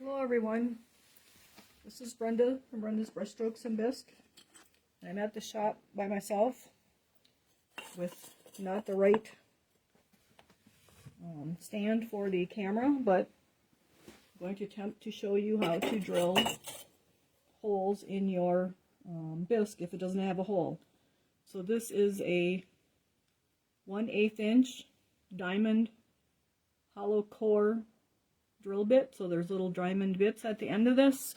Hello everyone, this is Brenda from Brenda's Brushstrokes and Bisque. I'm at the shop by myself with not the right stand for the camera, but I'm going to attempt to show you how to drill holes in your bisque if it doesn't have a hole. So this is a 1/8 inch diamond hollow core drill bit, so there's little diamond bits at the end of this.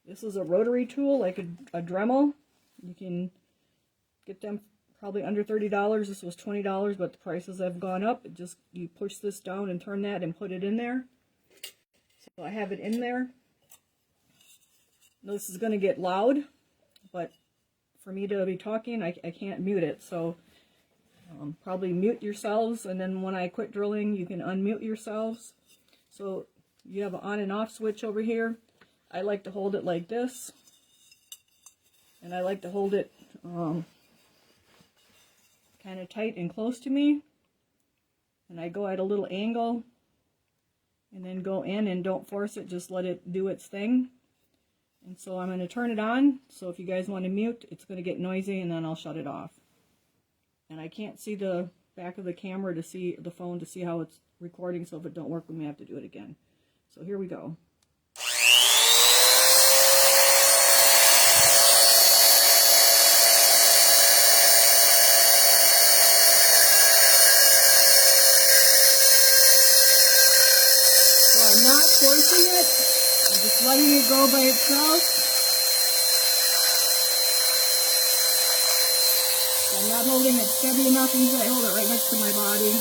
This is a rotary tool like a Dremel. You can get them probably under $30. This was $20, but the prices have gone up. You push this down and turn that and put it in there. So I have it in there. This is going to get loud, but for me to be talking, I can't mute it. So probably mute yourselves, and then when I quit drilling, you can unmute yourselves. So you have an on and off switch over here. I like to hold it like this, and I like to hold it kind of tight and close to me, and I go at a little angle and then go in and don't force it, just let it do its thing. And so I'm going to turn it on, so if you guys want to mute, it's going to get noisy, and then I'll shut it off. And I can't see the back of the camera to see the phone to see how it's recording, so if it don't work, we may have to do it again. So here we go. So I'm not forcing it, I'm just letting it go by itself. I'm not holding it steady enough, usually I hold it right next to my body.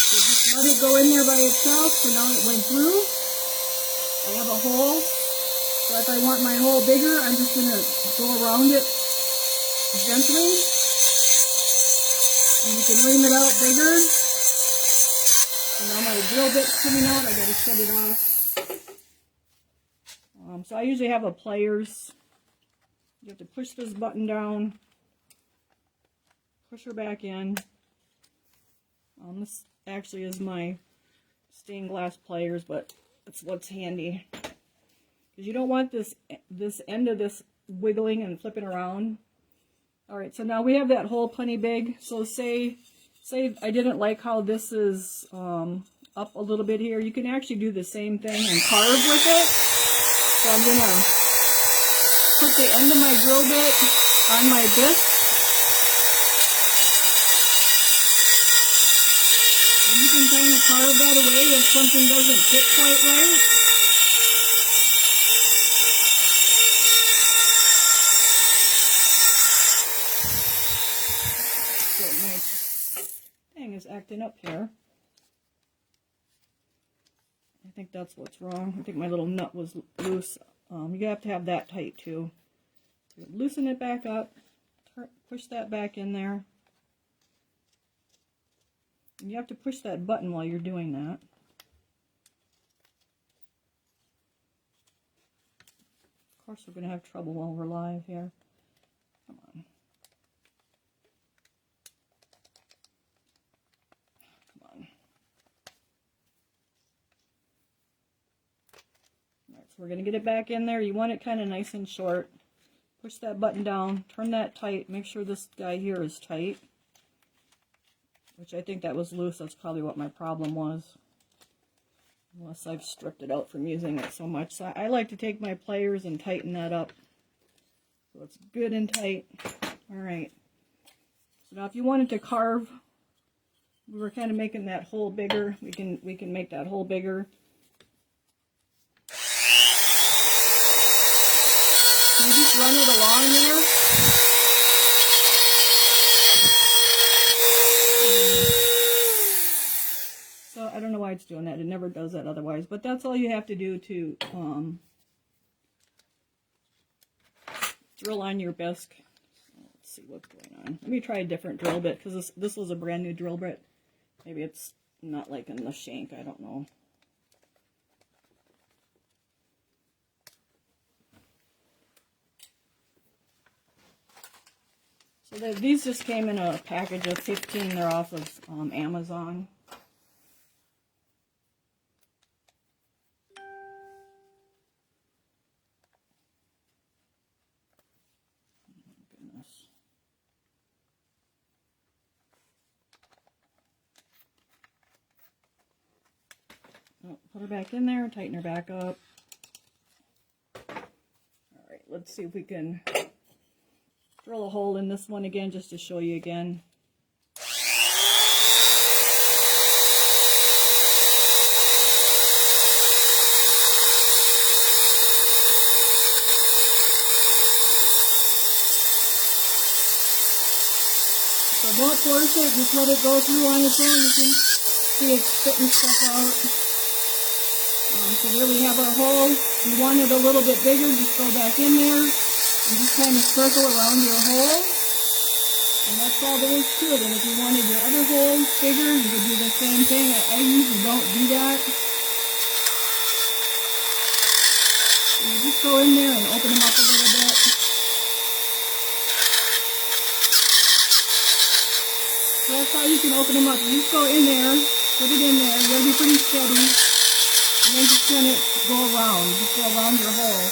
So just let it go in there by itself. So now it went through. I have a hole. So if I want my hole bigger, I'm just going to go around it gently. And you can lean it out bigger. So now my drill bit's coming out. I got to shut it off. So I usually have a pliers. You have to push this button down, push her back in. This actually is my stained glass pliers, but it's what's handy. Because you don't want this end of this wiggling and flipping around. Alright, so now we have that hole plenty big. So say I didn't like how this is up a little bit here. You can actually do the same thing and carve with it. So I'm going to put the end of my drill bit on my bisque. And you can kind of carve that away if something doesn't fit quite right. So my thing is acting up here. I think that's what's wrong. I think my little nut was loose. You have to have that tight too. So loosen it back up, push that back in there. And you have to push that button while you're doing that. Of course, we're going to have trouble while we're live here. Come on. We're going to get it back in there. You want it kind of nice and short. Push that button down. Turn that tight. Make sure this guy here is tight. Which I think that was loose. That's probably what my problem was. Unless I've stripped it out from using it so much. So I like to take my pliers and tighten that up. So it's good and tight. Alright. So now if you wanted to carve, we were kind of making that hole bigger. We can make that hole bigger. You just run it along there. So I don't know why it's doing that. It never does that otherwise. But that's all you have to do to drill on your bisque. Let's see what's going on. Let me try a different drill bit because this was a brand new drill bit. Maybe it's not like in the shank. I don't know. So these just came in a package of 15. They're off of Amazon. Put her back in there, tighten her back up. Alright, let's see if we can drill a hole in this one again just to show you again. So don't force it, just let it go through on its own. You can see it's spitting stuff out. So there we have our hole. If you want it a little bit bigger, just go back in there and just kind of circle around your hole. And that's all there is to it. And if you wanted your other hole bigger, you could do the same thing. I usually don't do that. So you just go in there and open them up a little bit. So that's how you can open them up. You just go in there, put it in there. You gotta be pretty steady. And then just kind of go around. Just go around your hole.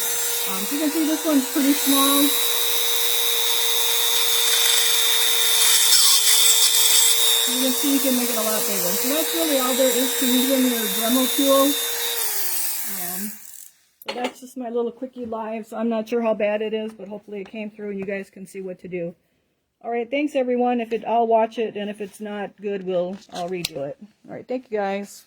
So you can see this one's pretty small. You can see you can make it a lot bigger. So that's really all there is to using your Dremel tool. So that's just my little quickie live. So I'm not sure how bad it is, but hopefully it came through and you guys can see what to do. Alright, thanks everyone. I'll watch it, and if it's not good, I'll redo it. Alright, thank you guys.